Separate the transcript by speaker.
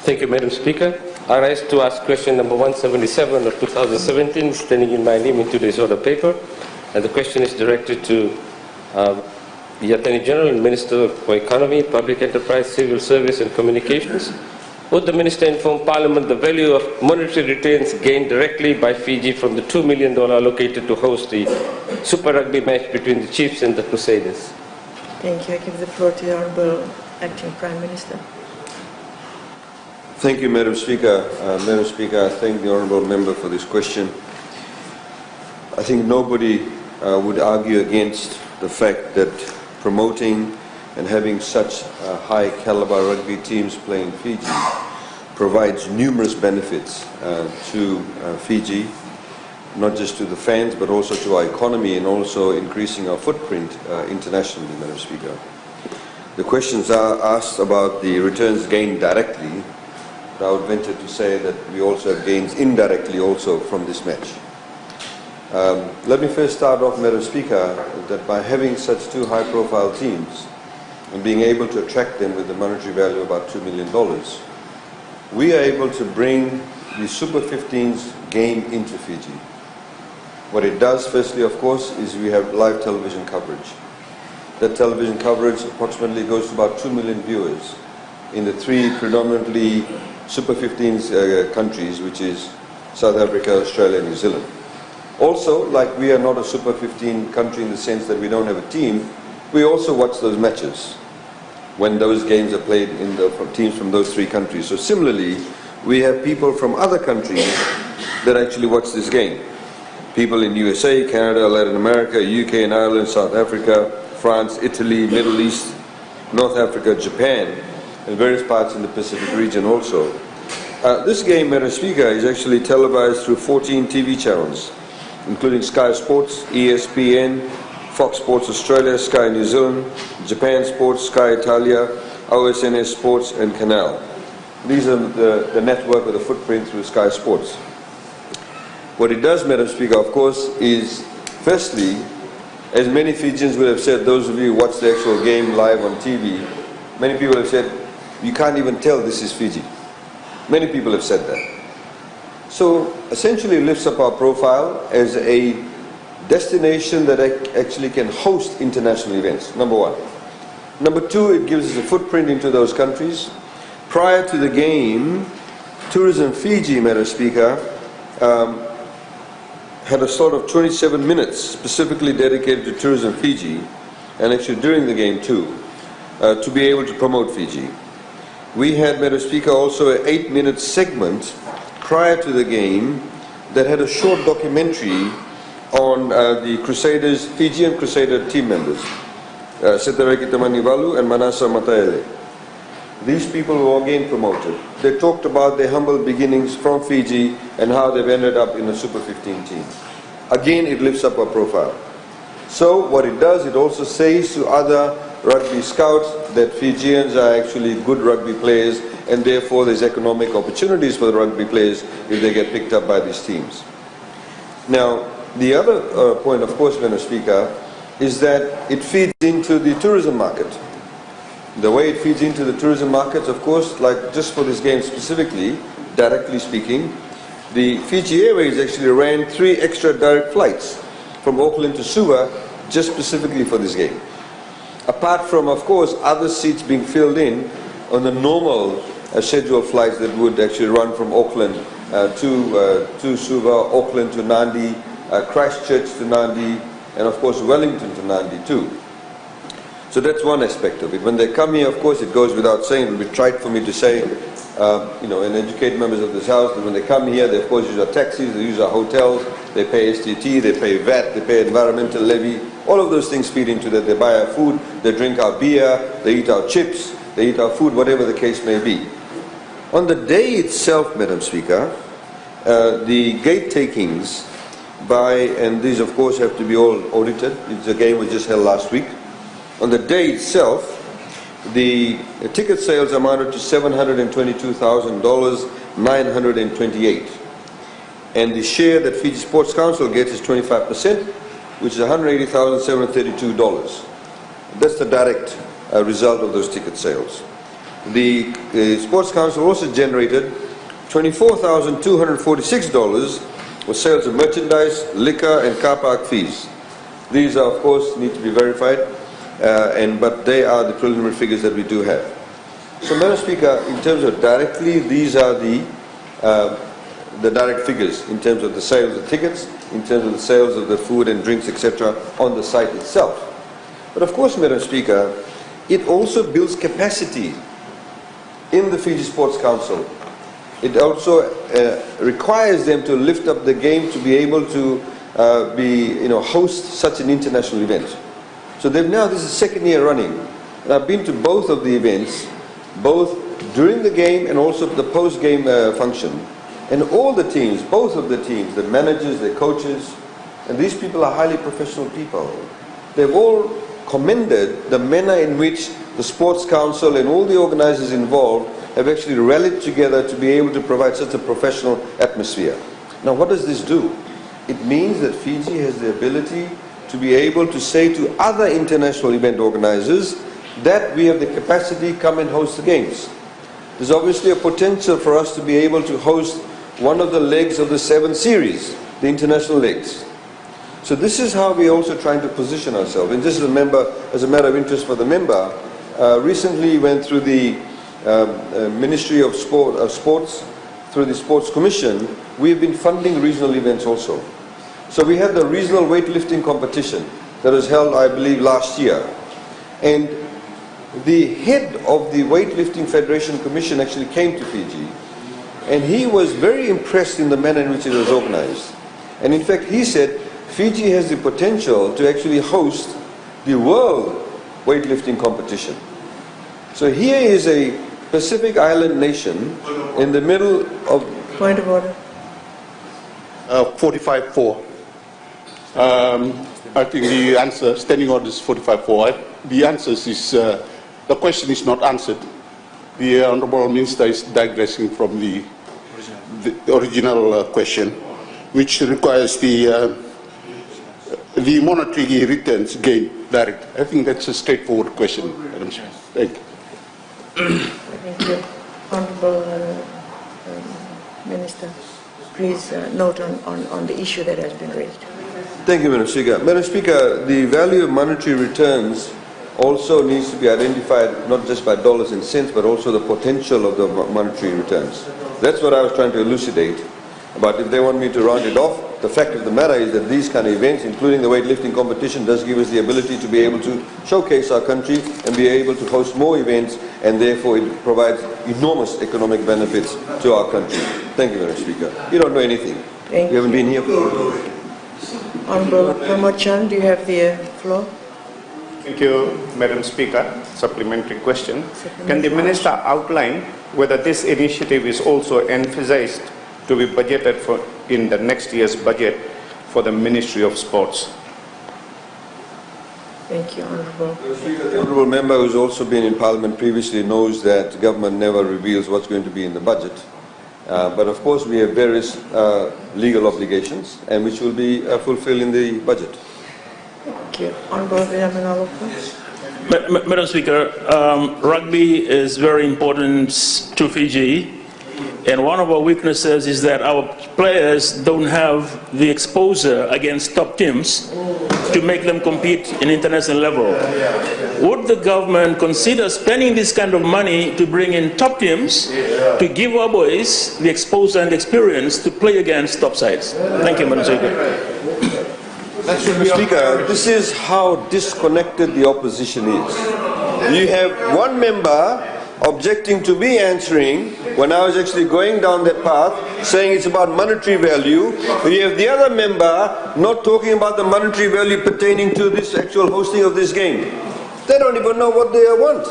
Speaker 1: Thank you, Madam Speaker. I rise to ask question number 177 of 2017, standing in my name in today's order paper. And the question is directed to the Attorney General and Minister for Economy, Public Enterprise, Civil Service and Communications. Would the Minister inform Parliament the value of monetary returns gained directly by Fiji from the $2 million allocated to host the Super Rugby match between the Chiefs and the Crusaders?
Speaker 2: Thank you. I give the floor to the Honourable Acting Prime Minister.
Speaker 3: Thank you, Madam Speaker. Madam Speaker, I thank the Honourable Member for this question. I think nobody would argue against the fact that promoting and having such high caliber rugby teams playing Fiji provides numerous benefits to Fiji, not just to the fans but also to our economy and also increasing our footprint internationally, Madam Speaker. The questions are asked about the returns gained directly. I would venture to say that we also have gains indirectly also from this match. Let me first start off, Madam Speaker, that by having such two high-profile teams and being able to attract them with a monetary value of about $2 million, we are able to bring the Super 15's game into Fiji. What it does, firstly, of course, is we have live television coverage. That television coverage approximately goes to about 2 million viewers in the three predominantly Super 15's countries, which is South Africa, Australia, and New Zealand. Also, like we are not a Super 15 country in the sense that we don't have a team, we also watch those matches when those games are played from teams from those three countries. So similarly, we have people from other countries that actually watch this game. People in USA, Canada, Latin America, UK and Ireland, South Africa, France, Italy, Middle East, North Africa, Japan, and various parts in the Pacific region also. This game, Madam Speaker, is actually televised through 14 TV channels, including Sky Sports, ESPN, Fox Sports Australia, Sky New Zealand, Japan Sports, Sky Italia, OSNS Sports, and Canal. These are the network or the footprint through Sky Sports. What it does, Madam Speaker, of course, is firstly, as many Fijians would have said, those of you who watch the actual game live on TV, many people have said, you can't even tell this is Fiji. Many people have said that. So essentially it lifts up our profile as a destination that actually can host international events, number one. Number two, it gives us a footprint into those countries. Prior to the game, Tourism Fiji, Madam Speaker, had a sort of 27 minutes specifically dedicated to Tourism Fiji, and actually during the game too, to be able to promote Fiji. We had, Madam Speaker, also an 8-minute segment prior to the game that had a short documentary on the Crusaders, Fijian Crusader team members, Setareki Tamanivalu and Manasa Mataele. These people were again promoted. They talked about their humble beginnings from Fiji and how they've ended up in a Super 15 team. Again, it lifts up our profile. So what it does, it also says to other rugby scouts that Fijians are actually good rugby players, and therefore there's economic opportunities for the rugby players if they get picked up by these teams. Now, the other point, of course, Madam Speaker, is that it feeds into the tourism market. The way it feeds into the tourism markets, of course, like just for this game specifically, directly speaking, the Fiji Airways actually ran 3 extra direct flights from Auckland to Suva just specifically for this game. Apart from, of course, other seats being filled in on the normal scheduled flights that would actually run from Auckland to Suva, Auckland to Nandi, Christchurch to Nandi, and of course Wellington to Nandi too. So that's one aspect of it. When they come here, of course, it goes without saying, it would be trite for me to say, and educate members of this House that when they come here, they of course use our taxis, they use our hotels, they pay STT, they pay VAT, they pay environmental levy. All of those things feed into that. They buy our food, they drink our beer, they eat our chips, they eat our food, whatever the case may be. On the day itself, Madam Speaker, the gate takings and these of course have to be all audited. The game was just held last week. On the day itself, the ticket sales amounted to $722,928. And the share that Fiji Sports Council gets is 25%, which is $180,732. That's the direct result of those ticket sales. the Sports Council also generated $24,246 for sales of merchandise, liquor and car park fees. These are, of course, need to be verified, but they are the preliminary figures that we do have. So, Madam Speaker, in terms of directly, these are the direct figures in terms of the sales of tickets, in terms of the sales of the food and drinks, etc., on the site itself. But of course, Madam Speaker, it also builds capacity in the Fiji Sports Council. It also requires them to lift up the game to be able to host such an international event. So they've now, this is second year running, and I've been to both of the events, both during the game and also the post-game function. And all the teams, both of the teams, the managers, the coaches, and these people are highly professional people. They've all commended the manner in which the Sports Council and all the organizers involved have actually rallied together to be able to provide such a professional atmosphere. Now, what does this do? It means that Fiji has the ability to be able to say to other international event organizers that we have the capacity, come and host the games. There's obviously a potential for us to be able to host one of the legs of the 7 series, the international legs. So this is how we're also trying to position ourselves. And just as a matter of interest for the member, recently went through the Ministry of Sports, through the Sports Commission, we've been funding regional events also. So we had the regional weightlifting competition that was held, I believe, last year. And the head of the Weightlifting Federation Commission actually came to Fiji, and he was very impressed in the manner in which it was organized. And in fact, he said Fiji has the potential to actually host the world weightlifting competition. So here is a Pacific Island nation in the middle of...
Speaker 2: Point of order.
Speaker 4: 45-4. I think the answer, standing order is 45-4. The answer is, the question is not answered. The Honourable Minister is digressing from the original question, which requires the monetary returns gain direct. I think that's a straightforward question, Madam Chair. Thank you.
Speaker 2: Thank you. Honourable Minister, please note on the issue that has been raised.
Speaker 3: Thank you, Madam Speaker. Madam Speaker, the value of monetary returns also needs to be identified not just by dollars and cents, but also the potential of the monetary returns. That's what I was trying to elucidate. But if they want me to round it off, the fact of the matter is that these kind of events, including the weightlifting competition, does give us the ability to be able to showcase our country and be able to host more events, and therefore it provides enormous economic benefits to our country. Thank you, Madam Speaker. You don't know anything.
Speaker 2: Thank
Speaker 3: you haven't been here.
Speaker 2: Honourable Pramod Chand, you have the floor.
Speaker 5: Thank you, Madam Speaker. Supplementary question. Can the Minister outline whether this initiative is also emphasized to be budgeted for in the next year's budget for the Ministry of Sports?
Speaker 2: Thank you, Honourable.
Speaker 3: The Honourable Member who's also been in Parliament previously knows that government never reveals what's going to be in the budget. But of course we have various legal obligations, and which will be fulfilled in the budget.
Speaker 2: Thank you. Honourable Vijayanagara.
Speaker 6: Madam Speaker, rugby is very important to Fiji, and one of our weaknesses is that our players don't have the exposure against top teams to make them compete in international level. Would the government consider spending this kind of money to bring in top teams to give our boys the exposure and experience to play against top sides? Thank you, Madam Speaker.
Speaker 3: Mr. Speaker, this is how disconnected the opposition is. You have one member objecting to me answering when I was actually going down that path, saying it's about monetary value. You have the other member not talking about the monetary value pertaining to this actual hosting of this game. They don't even know what they want.